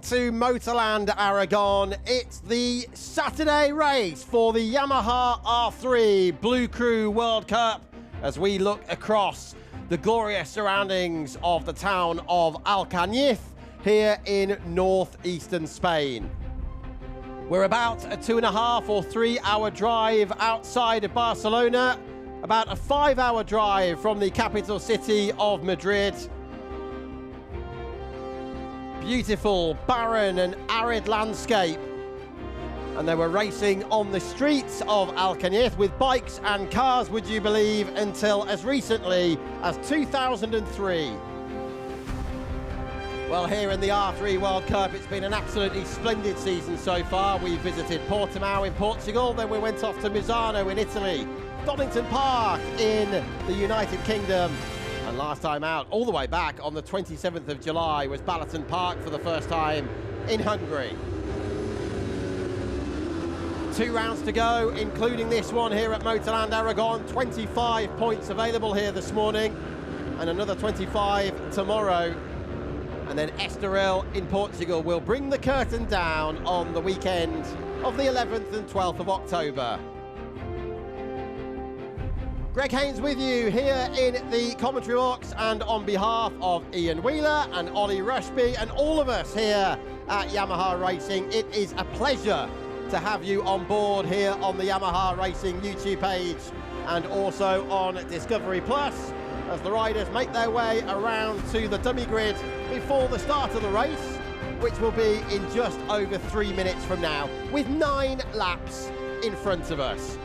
To Motorland Aragon. It's the Saturday race for the Yamaha R3 BLU CRU World Cup as we look across the glorious surroundings of the town of Alcañiz here in northeastern Spain. We're about a 2.5 or 3 hour drive outside of Barcelona, about a 5-hour drive from the capital city of Madrid. Beautiful, barren and arid landscape. And they were racing on the streets of Alcañiz with bikes and cars, would you believe, until as recently as 2003. Well, here in the R3 World Cup, it's been an absolutely splendid season so far. We visited Portimao in Portugal, then we went off to Misano in Italy, Donington Park in the United Kingdom. And last time out, all the way back on the 27th of July, was Balaton Park for the first time in Hungary. 2 rounds to go, including this one here at Motorland Aragon. 25 points available here this morning, and another 25 tomorrow. And then Estoril in Portugal will bring the curtain down on the weekend of the 11th and 12th of October. Greg Haynes with you here in the commentary box, and on behalf of Ian Wheeler and Ollie Rushby and all of us here at Yamaha Racing, it is a pleasure to have you on board here on the Yamaha Racing YouTube page and also on Discovery Plus as the riders make their way around to the dummy grid before the start of the race, which will be in just over 3 minutes from now, with 9 laps in front of us.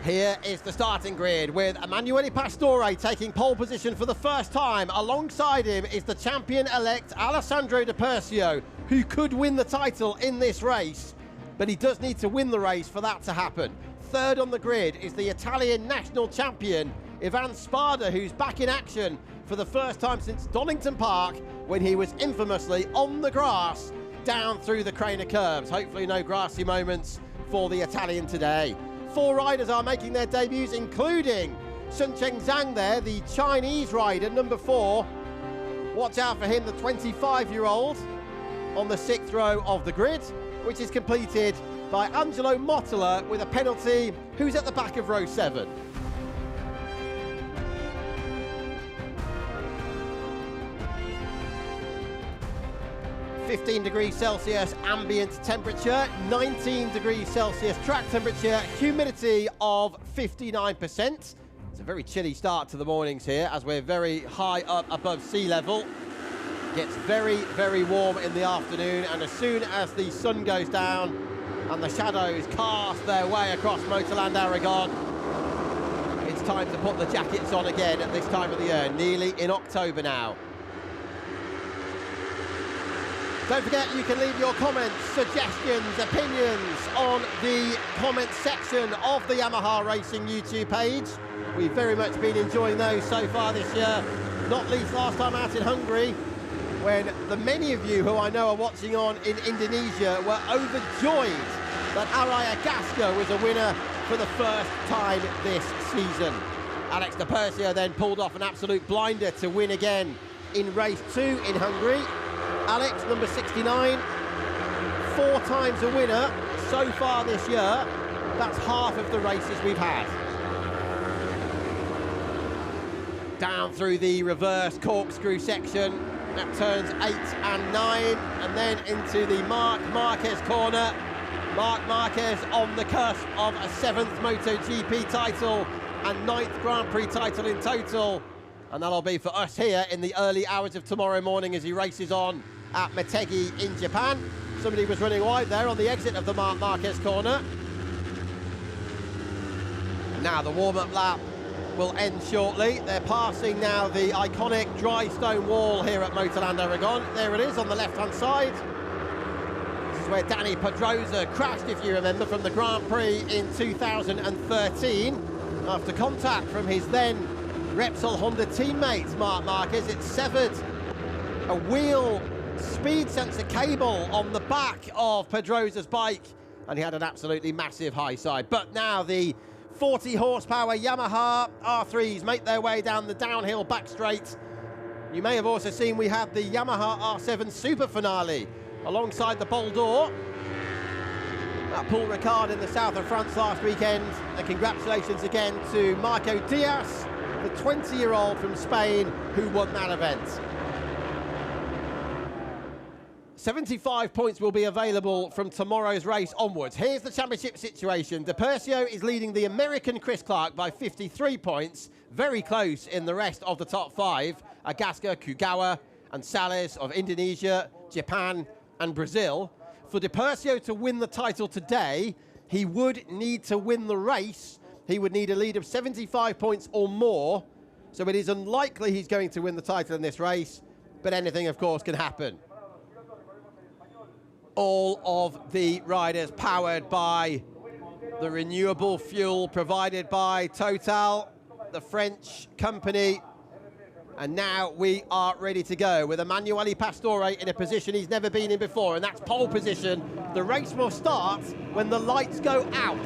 Here is the starting grid with Emanuele Pastore taking pole position for the first time. Alongside him is the champion-elect Alessandro Di Persio, who could win the title in this race, but he does need to win the race for that to happen. Third on the grid is the Italian national champion, Ivan Spada, who's back in action for the first time since Donington Park, when he was infamously on the grass down through the Craner curves. Hopefully no grassy moments for the Italian today. 4 riders are making their debuts, including Suncheng Zhang there, the Chinese rider, number 4. Watch out for him, the 25-year-old, on the 6th row of the grid, which is completed by Angelo Motola with a penalty, who's at the back of row 7. °C ambient temperature, 19 degrees Celsius track temperature, humidity of 59%. It's a very chilly start to the mornings here as we're very high up above sea level. Gets very, very warm in the afternoon, and as soon as the sun goes down and the shadows cast their way across Motorland Aragon, it's time to put the jackets on again at this time of the year, nearly in October now. Don't forget, you can leave your comments, suggestions, opinions on the comment section of the Yamaha Racing YouTube page. We've very much been enjoying those so far this year, not least last time out in Hungary, when the many of you who I know are watching on in Indonesia were overjoyed that Araya Gasca was a winner for the first time this season. Alex Di Persio then pulled off an absolute blinder to win again in race 2 in Hungary. Alex, number 69, 4 times a winner so far this year. That's half of the races we've had. Down through the reverse corkscrew section, that turns 8 and 9, and then into the Marc Marquez corner. Marc Marquez on the cusp of a 7th MotoGP title and 9th Grand Prix title in total. And that'll be for us here in the early hours of tomorrow morning as he races on at Motegi in Japan. Somebody was running wide there on the exit of the Marc Marquez corner. Now the warm-up lap will end shortly. They're passing now the iconic dry stone wall here at Motorland Aragon. There it is on the left-hand side. This is where Dani Pedrosa crashed, if you remember, from the Grand Prix in 2013 after contact from his then Repsol Honda teammate, Marc Marquez. It severed a wheel speed sensor cable on the back of Pedrosa's bike, and he had an absolutely massive high side. But now the 40 horsepower Yamaha R3s make their way down the downhill back straight You may have also seen we had the Yamaha R7 Super Finale alongside the Bol d'Or at Paul Ricard in the south of France last weekend. And congratulations again to Marco Diaz, the 20-year-old from Spain who won that event. 75 points will be available from tomorrow's race onwards. Here's the championship situation. Depercio is leading the American Chris Clark by 53 points. Very close in the rest of the top five. Agaska, Kugawa and Sales of Indonesia, Japan and Brazil. For Depercio to win the title today, he would need to win the race. He would need a lead of 75 points or more. So it is unlikely he's going to win the title in this race, but anything, of course, can happen. All of the riders powered by the renewable fuel provided by Total, the French company. And now we are ready to go with Emanuele Pastore in a position he's never been in before, and that's pole position. The race will start when the lights go out.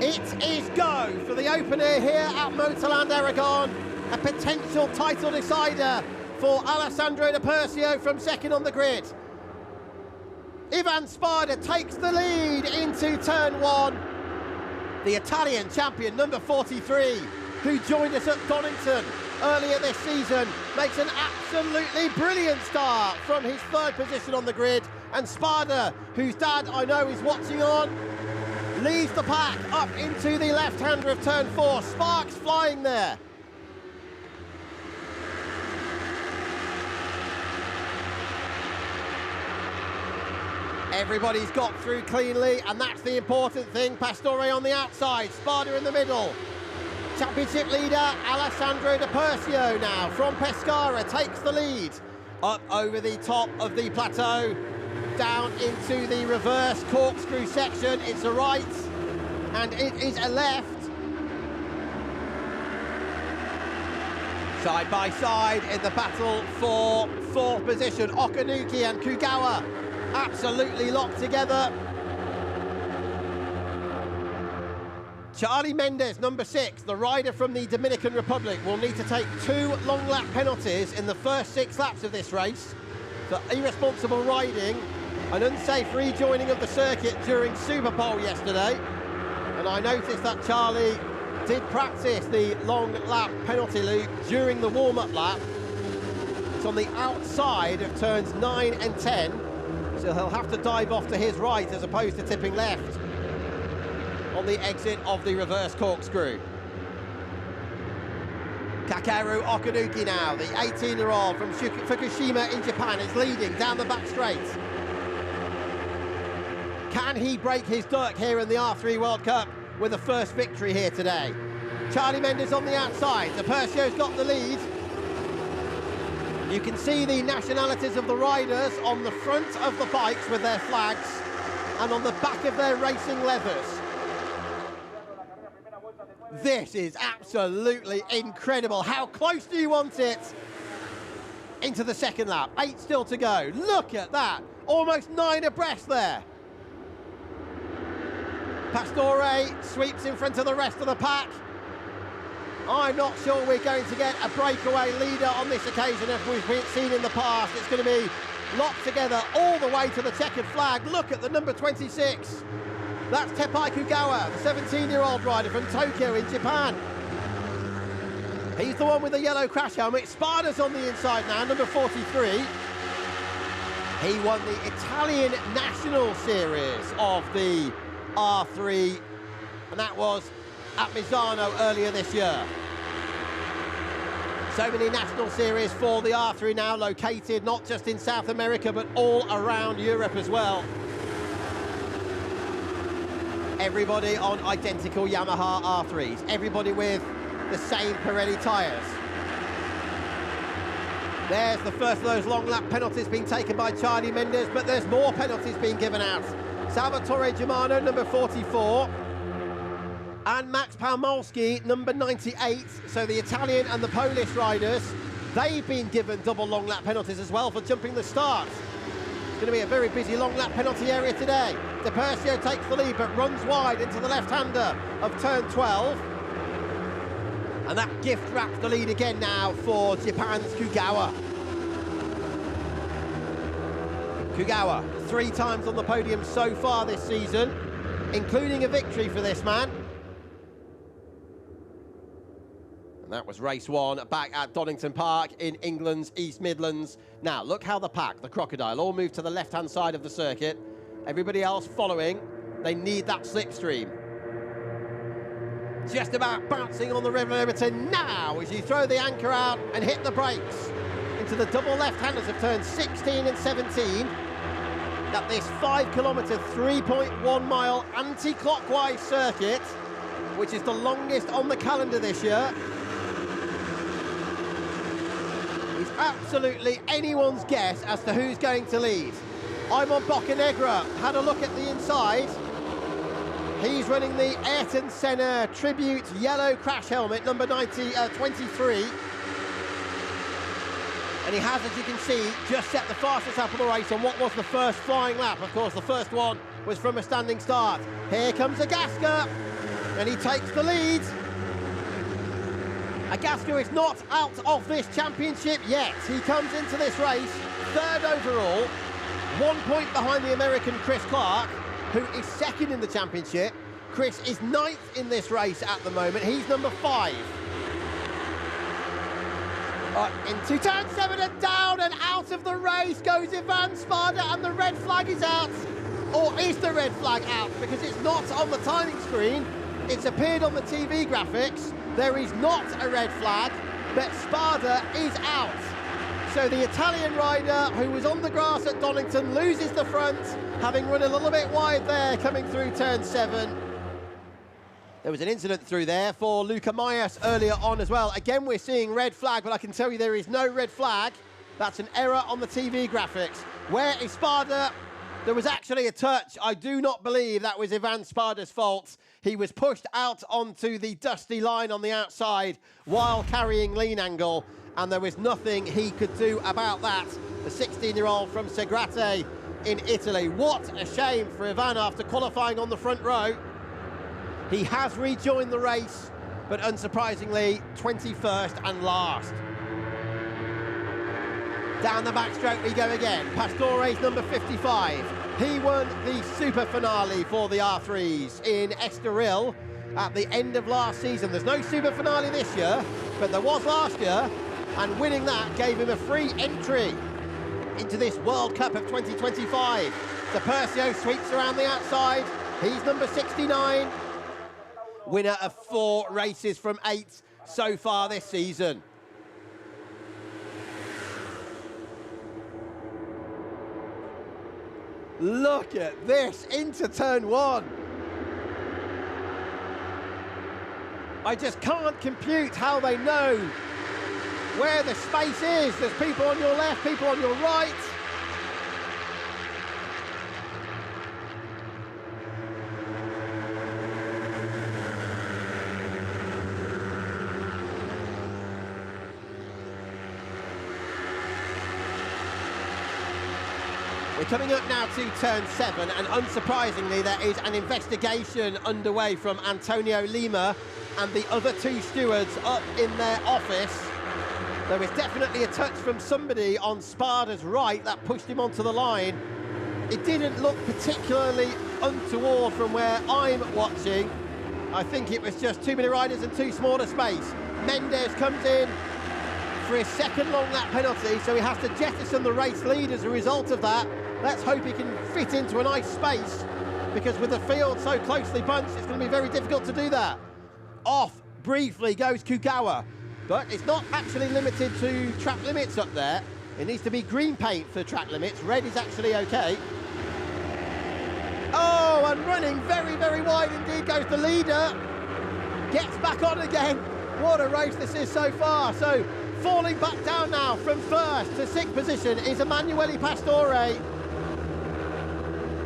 It is go for the opener here at Motorland Aragon, a potential title decider for Alessandro Depercio from second on the grid. Ivan Spada takes the lead into turn one. The Italian champion, number 43, who joined us at Donington earlier this season, makes an absolutely brilliant start from his third position on the grid. And Spada, whose dad I know is watching on, leads the pack up into the left-hander of turn four. Sparks flying there. Everybody's got through cleanly, and that's the important thing. Pastore on the outside, Spada in the middle. Championship leader Alessandro Depercio now from Pescara takes the lead. Up over the top of the plateau, down into the reverse corkscrew section. It's a right, and it is a left. Side by side in the battle for fourth position, Okanuki and Kugawa absolutely locked together. Charlie Mendes, number 6, the rider from the Dominican Republic, will need to take 2 long lap penalties in the first 6 laps of this race for irresponsible riding, an unsafe rejoining of the circuit during Superpole yesterday. And I noticed that Charlie did practice the long lap penalty loop during the warm-up lap. It's on the outside of turns 9 and 10, so he'll have to dive off to his right as opposed to tipping left on the exit of the reverse corkscrew. Kakeru Okanuki now, the 18-year-old from Fukushima in Japan, is leading down the back straight. Can he break his dirk here in the R3 World Cup with a first victory here today? Charlie Mendes on the outside, Depercio's got the lead. You can see the nationalities of the riders on the front of the bikes with their flags and on the back of their racing leathers. This is absolutely incredible. How close do you want it? Into the second lap, 8 still to go. Look at that, almost 9 abreast there. Pastore sweeps in front of the rest of the pack. I'm not sure we're going to get a breakaway leader on this occasion as we've seen in the past. It's going to be locked together all the way to the checkered flag. Look at the number 26. That's Tepai Kugawa, the 17-year-old rider from Tokyo in Japan. He's the one with the yellow crash helmet. Spada's on the inside now, number 43. He won the Italian National Series of the R3, and that was at Misano earlier this year. So many national series for the R3 now, located not just in South America, but all around Europe as well. Everybody on identical Yamaha R3s, everybody with the same Pirelli tyres. There's the first of those long lap penalties being taken by Charlie Mendes, but there's more penalties being given out. Salvatore Germano, number 44, and Max Palmolski, number 98. So the Italian and the Polish riders, they've been given double long lap penalties as well for jumping the start. It's going to be a very busy long lap penalty area today. Depercio takes the lead, but runs wide into the left-hander of turn 12. And that gift wraps the lead again now for Japan's Kugawa. Kugawa, 3 times on the podium so far this season, including a victory for this man. And that was race 1 back at Donington Park in England's East Midlands. Now, look how the pack, the Crocodile, all moved to the left-hand side of the circuit. Everybody else following. They need that slipstream. Just about bouncing on the river limiter now as you throw the anchor out and hit the brakes into the double left-handers of turns 16 and 17. At this 5 kilometre, 3.1 mile anti-clockwise circuit, which is the longest on the calendar this year. It's absolutely anyone's guess as to who's going to lead. I'm on Boccanegra, had a look at the inside. He's running the Ayrton Senna Tribute yellow crash helmet, number 23. And he has, as you can see, just set the fastest lap of the race on what was the first flying lap. Of course, the first one was from a standing start. Here comes Agaska, and he takes the lead. Agaska is not out of this championship yet. He comes into this race 3rd overall, 1 point behind the American Chris Clark, who is 2nd in the championship. Chris is 9th in this race at the moment. He's number 5. Into turn 7 and down, and out of the race goes Ivan Spada, and the red flag is out. Or is the red flag out? Because it's not on the timing screen. It's appeared on the TV graphics. There is not a red flag, but Spada is out. So the Italian rider who was on the grass at Donington loses the front, having run a little bit wide there coming through turn 7. There was an incident through there for Luca Mayas earlier on as well. Again, we're seeing red flag, but I can tell you there is no red flag. That's an error on the TV graphics. Where is Spada? There was actually a touch. I do not believe that was Ivan Spada's fault. He was pushed out onto the dusty line on the outside while carrying lean angle, and there was nothing he could do about that. The 16-year-old from Segrate in Italy. What a shame for Ivan after qualifying on the front row. He has rejoined the race, but unsurprisingly, 21st and last. Down the backstroke we go again. Pastore's number 55. He won the super finale for the R3s in Estoril at the end of last season. There's no super finale this year, but there was last year, and winning that gave him a free entry into this World Cup of 2025. Depercio sweeps around the outside. He's number 69. Winner of 4 races from 8 so far this season. Look at this, into turn 1. I just can't compute how they know where the space is. There's people on your left, people on your right. We're coming up now to turn 7, and unsurprisingly there is an investigation underway from Antonio Lima and the other 2 stewards up in their office. There was definitely a touch from somebody on Spada's right that pushed him onto the line. It didn't look particularly untoward from where I'm watching. I think it was just too many riders and too small a space. Mendes comes in for his 2nd long lap penalty, so he has to jettison the race lead as a result of that. Let's hope he can fit into a nice space, because with the field so closely bunched, it's going to be very difficult to do that. Off briefly goes Kugawa, but it's not actually limited to track limits up there. It needs to be green paint for track limits. Red is actually okay. Oh, and running very, very wide indeed goes the leader. Gets back on again. What a race this is so far. So falling back down now from 1st to 6th position is Emanuele Pastore.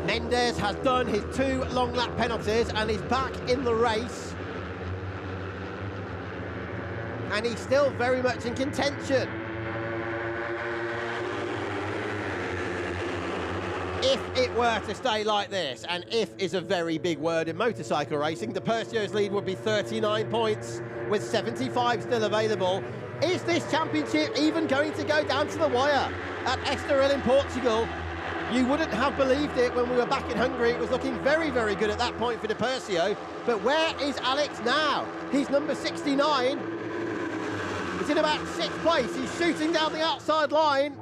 Mendes has done his 2 long lap penalties and is back in the race. And he's still very much in contention. If it were to stay like this, and if is a very big word in motorcycle racing, Depercio's lead would be 39 points with 75 still available. Is this championship even going to go down to the wire at Estoril in Portugal? You wouldn't have believed it when we were back in Hungary. It was looking very, very good at that point for Depercio. But where is Alex now? He's number 69. He's in about 6th place. He's shooting down the outside line.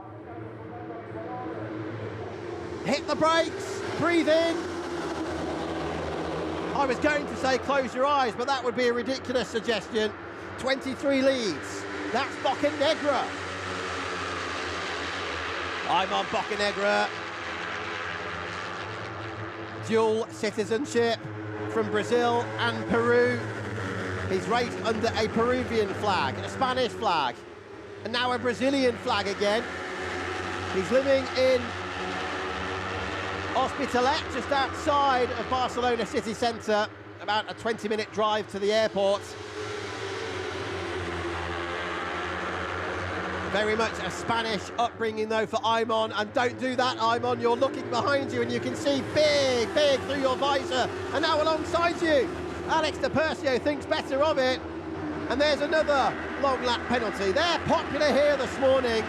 Hit the brakes, breathe in. I was going to say close your eyes, but that would be a ridiculous suggestion. 23 leads. That's Bocanegra. I'm on Bocanegra. Dual citizenship from Brazil and Peru. He's raced under a Peruvian flag, a Spanish flag, and now a Brazilian flag again. He's living in Hospitalet, just outside of Barcelona city centre, about a 20-minute drive to the airport. Very much a Spanish upbringing though for Aimon, and don't do that, Aimon. You're looking behind you and you can see big through your visor, and now alongside you, Alex Depercio thinks better of it, and there's another long lap penalty. They're popular here this morning.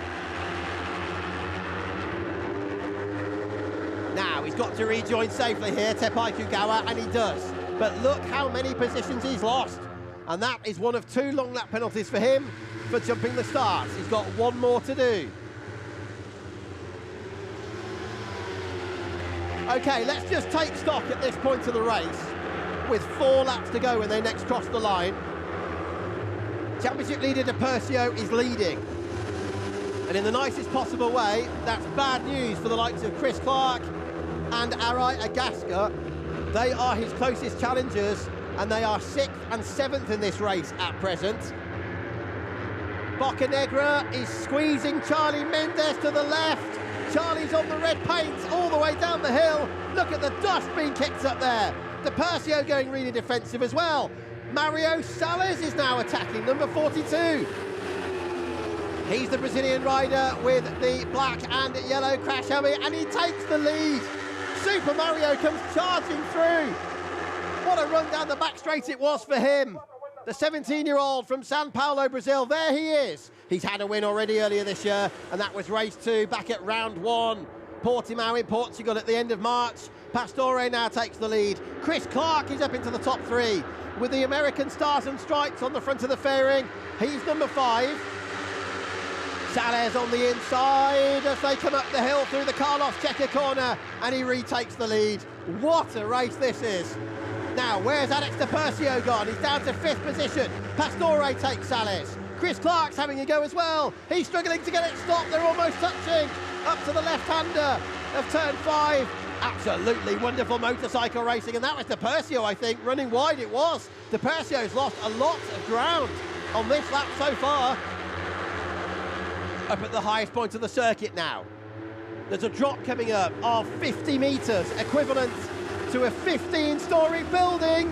Now he's got to rejoin safely here, Tepai Kugawa, and he does. But look how many positions he's lost. And that is one of 2 long lap penalties for him for jumping the starts. He's got one more to do. Okay, let's just take stock at this point of the race with 4 laps to go when they next cross the line. Championship leader Depercio is leading. And in the nicest possible way, that's bad news for the likes of Chris Clark and Arai Agaska. They are his closest challengers, and they are 6th and 7th in this race at present. Bocanegra is squeezing Charlie Mendes to the left. Charlie's on the red paint all the way down the hill. Look at the dust being kicked up there. Depercio going really defensive as well. Mario Salles is now attacking, number 42. He's the Brazilian rider with the black and yellow crash helmet, and he takes the lead. Super Mario comes charging through. What a run down the back straight it was for him. The 17-year-old from Sao Paulo, Brazil, there he is. He's had a win already earlier this year, and that was race 2 back at round 1. Portimao in Portugal at the end of March. Pastore now takes the lead. Chris Clark is up into the top 3 with the American Stars and Stripes on the front of the fairing. He's number 5. Salles on the inside as they come up the hill through the Carlos Checker corner, and he retakes the lead. What a race this is. Now, where's Alex Depercio gone? He's down to 5th position. Pastore takes Salles. Chris Clark's having a go as well. He's struggling to get it stopped. They're almost touching. Up to the left-hander of turn 5. Absolutely wonderful motorcycle racing, and that was Depercio, I think. Running wide it was. Depercio's lost a lot of ground on this lap so far. Up at the highest point of the circuit now. There's a drop coming up of 50 metres, equivalent to a 15-storey building.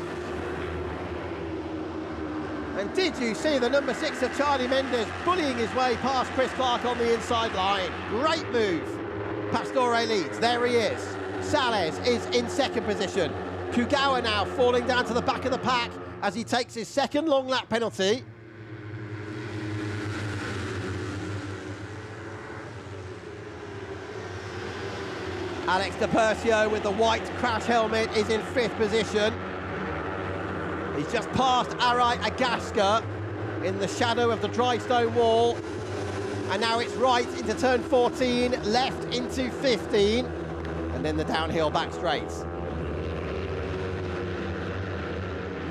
And did you see the number 6 of Charlie Mendes bullying his way past Chris Clark on the inside line? Great move. Pastore leads, there he is. Salles is in 2nd position. Kugawa now falling down to the back of the pack as he takes his 2nd long lap penalty. Alex Depercio with the white crash helmet is in 5th position. He's just passed Arai Agaska in the shadow of the dry stone wall. And now it's right into turn 14, left into 15, and then the downhill back straight.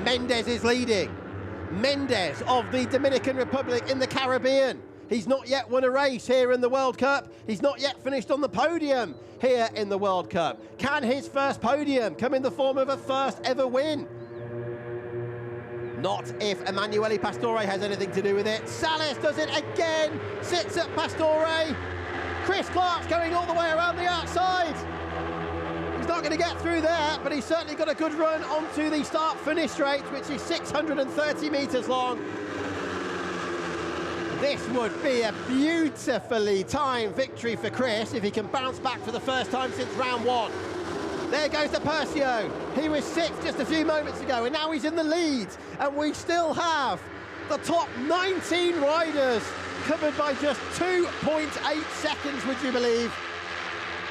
Mendes is leading. Mendes of the Dominican Republic in the Caribbean. He's not yet won a race here in the World Cup. He's not yet finished on the podium here in the World Cup. Can his first podium come in the form of a first ever win? Not if Emanuele Pastore has anything to do with it. Salles does it again, sits at Pastore. Chris Clark's going all the way around the outside. He's not going to get through there, but he's certainly got a good run onto the start-finish straight, which is 630 metres long. This would be a beautifully timed victory for Chris if he can bounce back for the first time since round one. There goes Depercio. He was sixth just a few moments ago, and now he's in the lead. And we still have the top 19 riders covered by just 2.8 seconds, would you believe?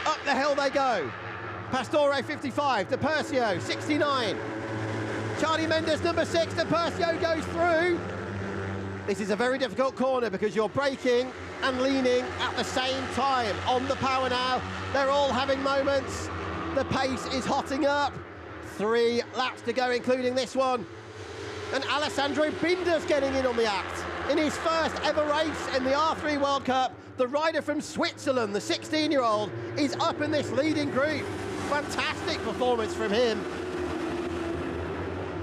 Up the hill they go. Pastore 55, Depercio 69. Charlie Mendes number 6, Depercio goes through. This is a very difficult corner because you're braking and leaning at the same time. On the power now, they're all having moments. The pace is hotting up. 3 laps to go, including this one. And Alessandro Binder's getting in on the act. In his first ever race in the R3 World Cup, the rider from Switzerland, the 16-year-old, is up in this leading group. Fantastic performance from him.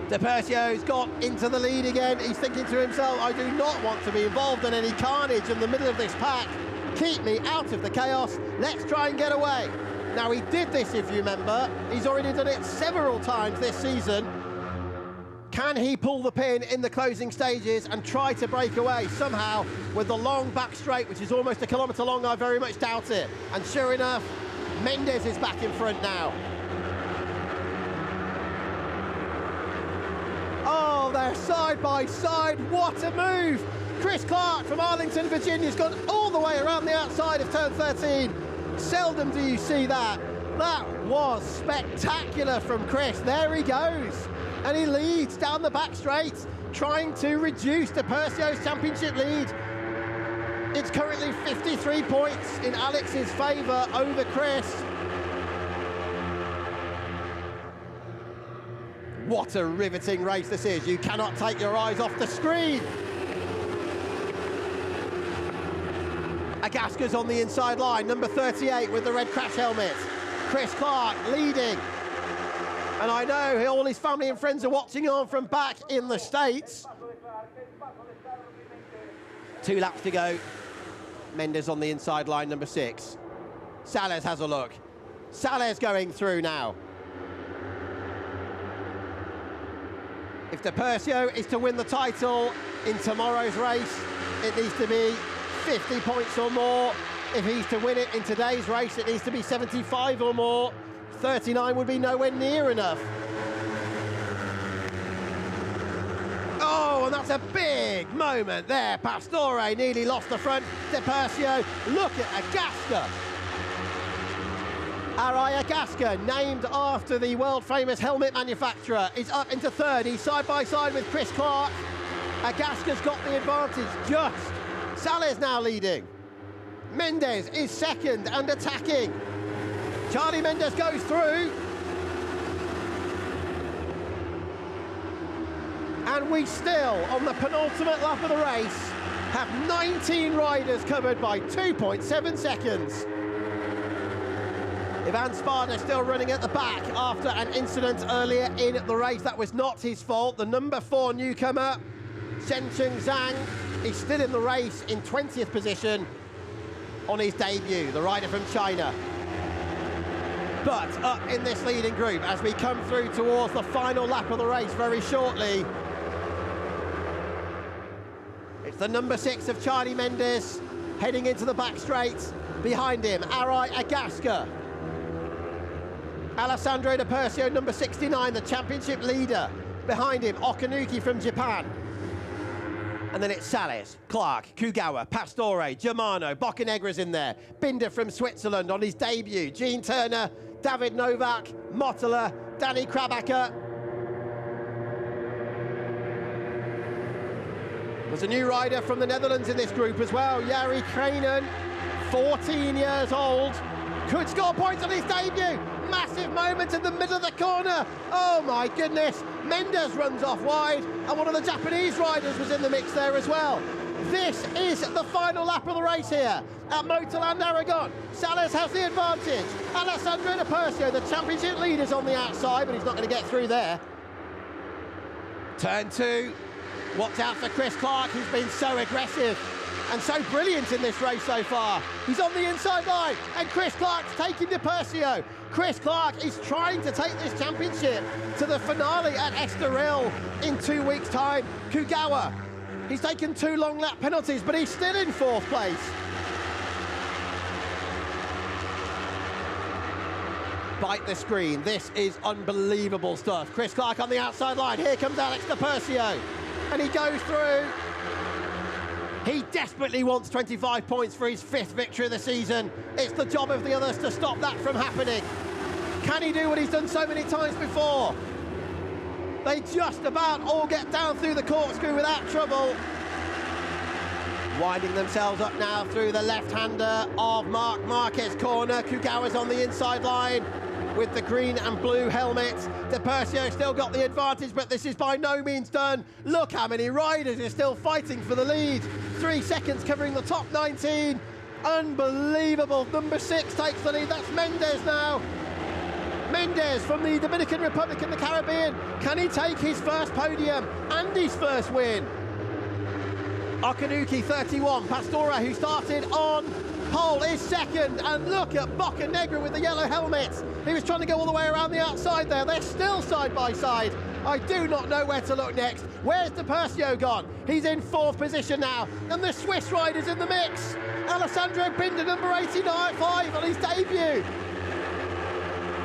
Depercio's got into the lead again. He's thinking to himself, I do not want to be involved in any carnage in the middle of this pack. Keep me out of the chaos. Let's try and get away. Now, he did this, if you remember. He's already done it several times this season. Can he pull the pin in the closing stages and try to break away somehow with the long back straight, which is almost a kilometre long? I very much doubt it. And sure enough, Mendes is back in front now. Oh, they're side by side. What a move. Chris Clark from Arlington, Virginia has gone all the way around the outside of turn 13. Seldom do you see that. That was spectacular from Chris. There he goes. And he leads down the back straight, trying to reduce Depercio's championship lead. It's currently 53 points in Alex's favour over Chris. What a riveting race this is. You cannot take your eyes off the screen. Agaska's on the inside line, number 38 with the red crash helmet. Chris Clark leading. And I know all his family and friends are watching on from back in the States. 2 laps to go. Mendes on the inside line, number 6. Sales has a look. Sales going through now. If Depercio is to win the title in tomorrow's race, it needs to be 50 points or more. If he's to win it in today's race, it needs to be 75 or more. 39 would be nowhere near enough. Oh, and that's a big moment there. Pastore nearly lost the front. Depercio, look at Agaska. Arai Agaska, named after the world-famous helmet manufacturer, is up into third. He's side by side with Chris Clark. Agaska's got the advantage just. Sales now leading. Mendes is second and attacking. Charlie Mendes goes through. And we still, on the penultimate lap of the race, have 19 riders covered by 2.7 seconds. Ivan Sparta still running at the back after an incident earlier in the race. That was not his fault. The number 4 newcomer, Shencheng Zhang, is still in the race in 20th position on his debut, the rider from China. But up in this leading group as we come through towards the final lap of the race very shortly, it's the number 6 of Charlie Mendes heading into the back straight. Behind him, Arai Agaska. Alessandro Depercio, number 69, the championship leader. Behind him, Okanuki from Japan. And then it's Sales, Clark, Kugawa, Pastore, Germano, Boccanegra's in there. Binder from Switzerland on his debut. Gene Turner, David Novak, Mottler, Danny Krabacher. There's a new rider from the Netherlands in this group as well, Jari Kranen, 14 years old. Could score points on his debut. Massive moment in the middle of the corner. Oh my goodness. Mendes runs off wide, and one of the Japanese riders was in the mix there as well. This is the final lap of the race here at Motorland Aragon. Sales has the advantage. Alessandro Depercio, the championship leader's on the outside, but he's not going to get through there. Turn 2. Watch out for Chris Clark, who's been so aggressive and so brilliant in this race so far. He's on the inside line, and Chris Clark's taking Depercio. Chris Clark is trying to take this championship to the finale at Estoril in 2 weeks' time. Kugawa, He's taken 2 long lap penalties, but he's still in 4th place. Bite the screen. This is unbelievable stuff. Chris Clark on the outside line. Here comes Alex Di Persio, and he goes through. He desperately wants 25 points for his 5th victory of the season. It's the job of the others to stop that from happening. Can he do what he's done so many times before? They just about all get down through the corkscrew without trouble. Winding themselves up now through the left-hander of Marc Marquez corner. Kugawa's on the inside line with the green and blue helmet. Di Persio still got the advantage, but this is by no means done. Look how many riders are still fighting for the lead. 3 seconds covering the top 19. Unbelievable. Number 6 takes the lead. That's Mendes now. Mendes from the Dominican Republic in the Caribbean. Can he take his first podium and his first win? Okanuki 31, Pastora, who started on pole, is second, and look at Boccanegra with the yellow helmet. He was trying to go all the way around the outside there. They're still side by side. I do not know where to look next. Where's Di Persio gone? He's in 4th position now, and the Swiss rider's in the mix. Alessandro Binder, number 89, 5 on his debut.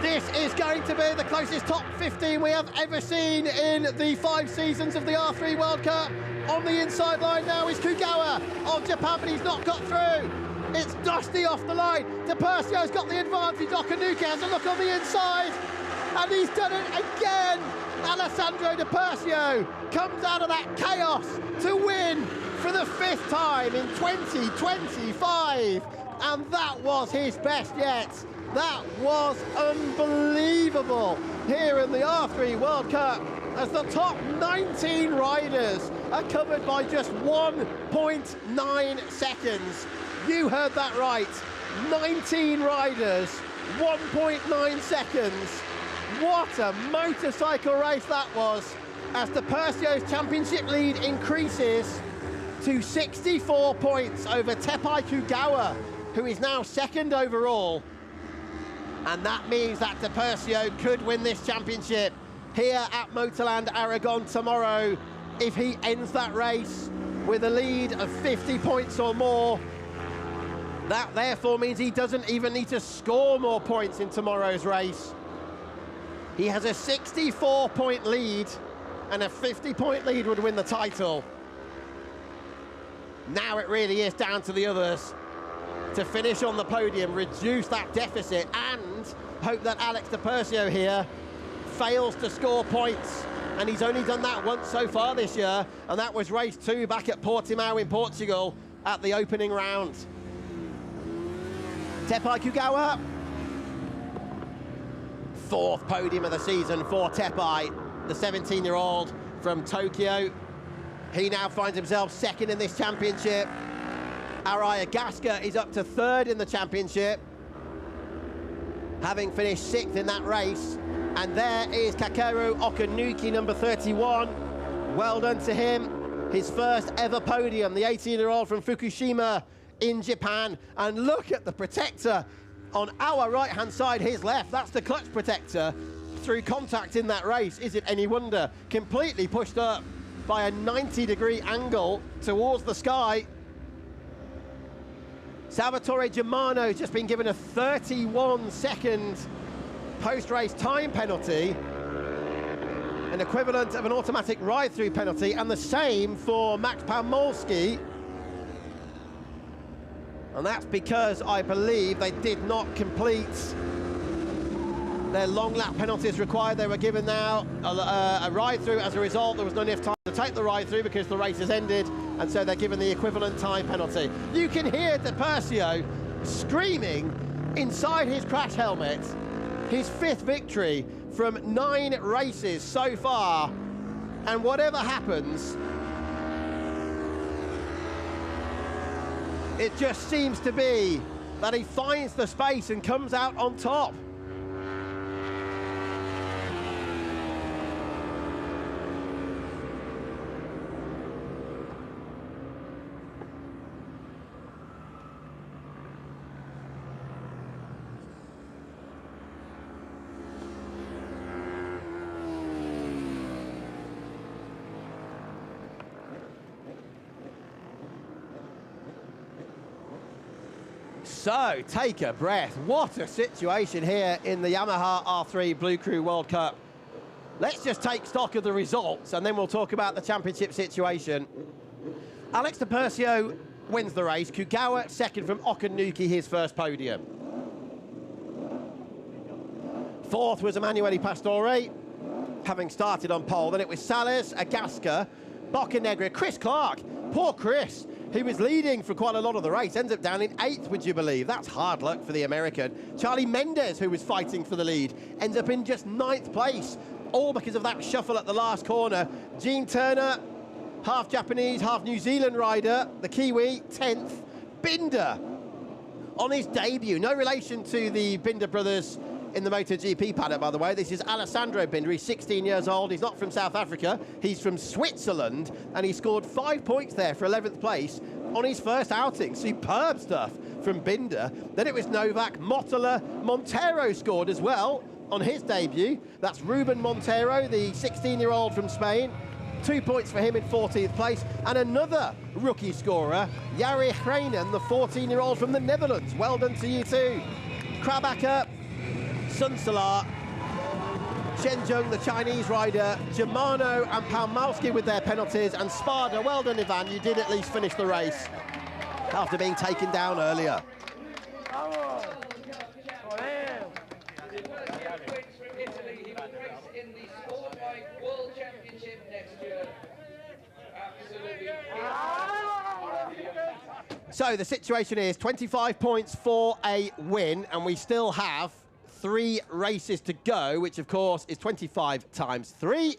This is going to be the closest top 15 we have ever seen in the 5 seasons of the R3 World Cup. On the inside line now is Kugawa of Japan, but he's not got through. It's dusty off the line. Di Persio's got the advantage. Okanuki has a look on the inside, and he's done it again. Alessandro Di Persio comes out of that chaos to win for the 5th time in 2025, and that was his best yet. That was unbelievable here in the R3 World Cup, as the top 19 riders are covered by just 1.9 seconds. You heard that right. 19 riders, 1.9 seconds. What a motorcycle race that was, as Di Persio's championship lead increases to 64 points over Tepai Kugawa, who is now 2nd overall. And that means that Di Persio could win this championship here at Motorland Aragon tomorrow if he ends that race with a lead of 50 points or more. That therefore means he doesn't even need to score more points in tomorrow's race. He has a 64-point lead, and a 50-point lead would win the title. Now it really is down to the others to finish on the podium, reduce that deficit, and hope that Alex Di Persio here fails to score points. And he's only done that once so far this year, and that was race 2 back at Portimao in Portugal at the opening round. Tepai Kugawa, 4th podium of the season for Tepai, the 17-year-old from Tokyo. He now finds himself 2nd in this championship. Araya Gasca is up to 3rd in the championship, having finished 6th in that race. And there is Kakeru Okanuki, number 31. Well done to him. His first ever podium, the 18-year-old from Fukushima in Japan. And look at the protector on our right-hand side, his left. That's the clutch protector through contact in that race. Is it any wonder? Completely pushed up by a 90-degree angle towards the sky. Salvatore Germano just been given a 31-second post-race time penalty, an equivalent of an automatic ride-through penalty, and the same for Max Pamolski. And that's because I believe they did not complete their long lap penalties required. They were given now a ride-through. As a result, there was not enough time to take the ride-through because the race has ended, and so they're given the equivalent time penalty. You can hear Di Persio screaming inside his crash helmet, his 5th victory from 9 races so far, and whatever happens, it just seems to be that he finds the space and comes out on top. So, take a breath. What a situation here in the Yamaha R3 Blue Crew World Cup. Let's just take stock of the results and then we'll talk about the championship situation. Alex Di Persio wins the race. Kugawa second from Okanuki, his first podium. Fourth was Emanuele Pastore, having started on pole. Then it was Sales, Agasca, Boccanegra, Chris Clark. Poor Chris, who was leading for quite a lot of the race, ends up down in 8th, would you believe? That's hard luck for the American. Charlie Mendes, who was fighting for the lead, ends up in just 9th place, all because of that shuffle at the last corner. Gene Turner, half Japanese, half New Zealand rider, the Kiwi, 10th. Binder, on his debut, no relation to the Binder brothers in the MotoGP paddock, by the way. This is Alessandro Binder. He's 16 years old. He's not from South Africa. He's from Switzerland, and he scored 5 points there for 11th place on his first outing. Superb stuff from Binder. Then it was Novak. Motola Montero scored as well on his debut. That's Ruben Montero, the 16-year-old from Spain. 2 points for him in 14th place. And another rookie scorer, Jari Hreinen, the 14-year-old from the Netherlands. Well done to you too. Krabacher, Sunsalar, Shenzhong, the Chinese rider, Germano and Palmowski with their penalties, and Spada. Well done, Ivan, you did at least finish the race after being taken down earlier. So the situation is 25 points for a win, and we still have 3 races to go, which of course is 25 times 3,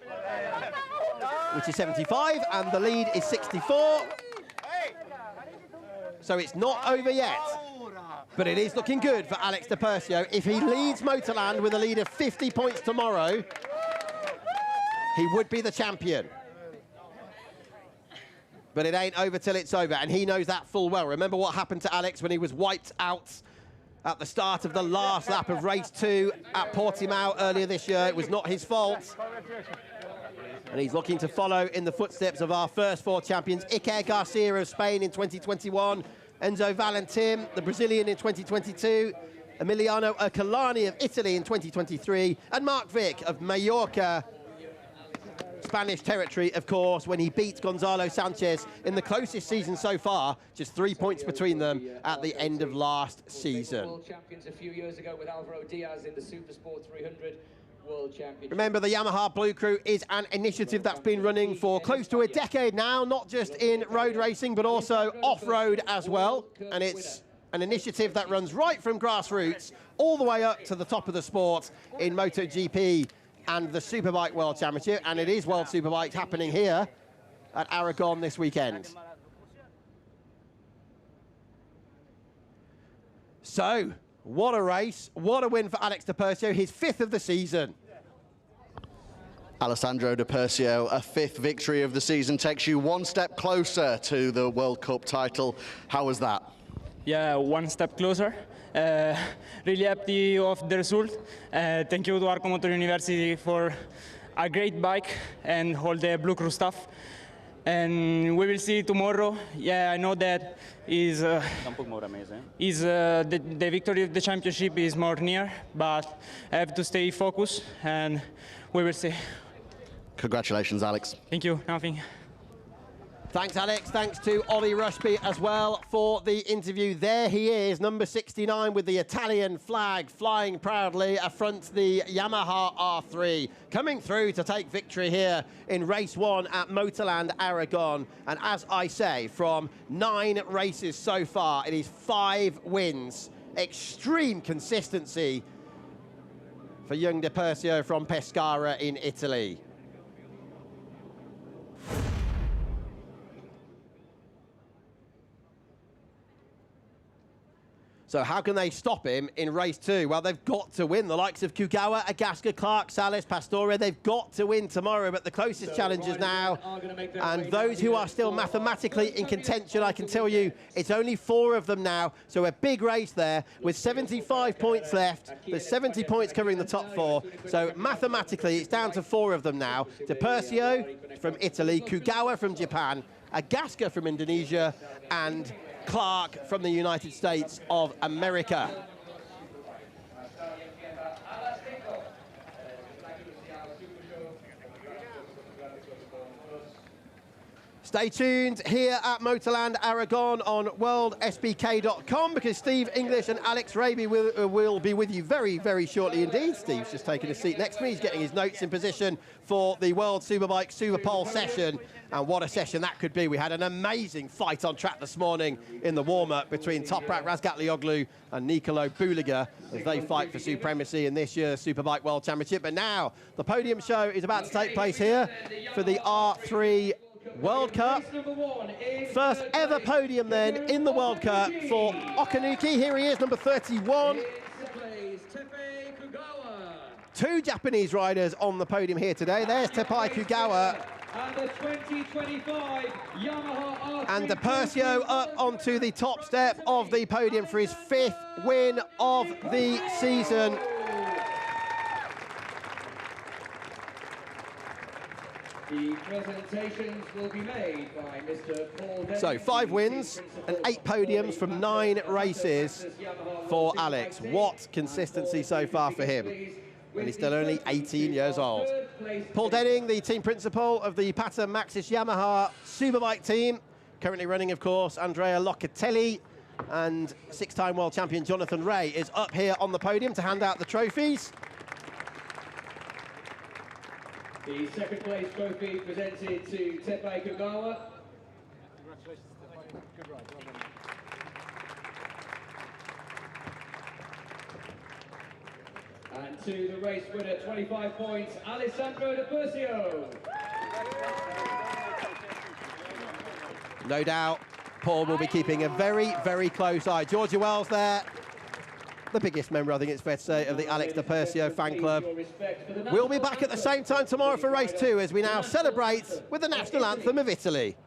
which is 75, and the lead is 64. So it's not over yet, but it is looking good for Alex Di Persio. If he leads Motorland with a lead of 50 points tomorrow, he would be the champion. But it ain't over till it's over, and he knows that full well. Remember what happened to Alex when he was wiped out at the start of the last lap of race 2 at Portimao earlier this year. It was not his fault. And he's looking to follow in the footsteps of our first 4 champions. Iker Garcia of Spain in 2021, Enzo Valentim, the Brazilian, in 2022, Emiliano Ercolani of Italy in 2023, and Mark Vick of Mallorca, Spanish territory, of course, when he beat Gonzalo Sanchez in the closest season so far, just 3 points between them at the end of last season. World champions a few years ago with Alvaro Diaz in the Supersport 300 World Championship. Remember, the Yamaha Blue Crew is an initiative that's been running for close to a decade now, not just in road racing, but also off-road as well. And it's an initiative that runs right from grassroots all the way up to the top of the sport in MotoGP and the Superbike World Championship, and it is World Superbikes happening here at Aragon this weekend. So, what a race, what a win for Alex Di Persio, his 5th of the season. Alessandro Di Persio, a 5th victory of the season, takes you 1 step closer to the World Cup title. How was that? Yeah, 1 step closer. Really happy of the result. Thank you to Arco Motor University for a great bike and all the Blue Crew staff. And we will see tomorrow. Yeah, I know that the victory of the championship is more near, but I have to stay focused and we will see. Congratulations, Alex. Thank you. Nothing. Thanks, Alex. Thanks to Ollie Rushby as well for the interview. There he is, number 69, with the Italian flag flying proudly affront the Yamaha R3, coming through to take victory here in race 1 at Motorland Aragon. And as I say, from 9 races so far, it is 5 wins. Extreme consistency for young Di Persio from Pescara in Italy. So how can they stop him in race 2? Well, they've got to win. The likes of Kugawa, Agasca, Clark, Sales, Pastore, they've got to win tomorrow. But the closest challengers now, and those who are still mathematically in contention, I can tell you, it's only 4 of them now. So a big race there with 75 points left. There's 70 points covering the top 4. So mathematically, it's down to 4 of them now. Di Persio from Italy, Kugawa from Japan, Agasca from Indonesia, and Clark from the United States of America. Stay tuned here at Motorland Aragon on worldsbk.com, because Steve English and Alex Raby will be with you very, very shortly indeed. Steve's just taking a seat next to me. He's getting his notes in position for the World Superbike Superpole session. And what a session that could be. We had an amazing fight on track this morning in the warm-up between Toprak Razgatlioglu and Nicolo Buliga as they fight for supremacy in this year's Superbike World Championship. But now the podium show is about to take place here for the R3 World Cup. First ever podium then in the World Cup for Okanuki. Here he is, number 31. Two Japanese riders on the podium here today. There's Tepai Kugawa. And the 2025 Yamaha R3 And Depercio up onto the top step of the podium for his 5th win of the season. The presentations will be made by Mr. Paul Dennis. So 5 wins and 8 podiums from 9 races for Alex. What consistency so far for him. And he's still only 18 years old. Paul Denning, the team principal of the Pata Maxis Yamaha Superbike team, currently running, of course, Andrea Locatelli, and 6-time world champion Jonathan Ray is up here on the podium to hand out the trophies. The second place trophy presented to Tepai Kugawa. Congratulations, Tepai. Good ride. Well done. And to the race winner, 25 points, Alessandro Depercio. No doubt, Paul will be keeping a very, very close eye. Georgia Wells there, the biggest member, I think it's fair to say, of the Alex Depercio fan club. We'll be back at the same time tomorrow for race 2 as we now celebrate with the national anthem of Italy.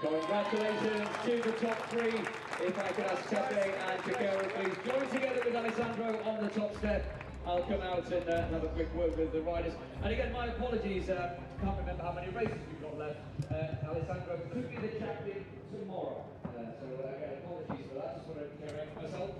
Congratulations to the top 3. If I could ask Tepe and Kagero, please join together with Alessandro on the top step. I'll come out and have a quick word with the riders. And again, my apologies, can't remember how many races we've got left. Alessandro could be the champion tomorrow. So again, apologies for that, just want to correct myself.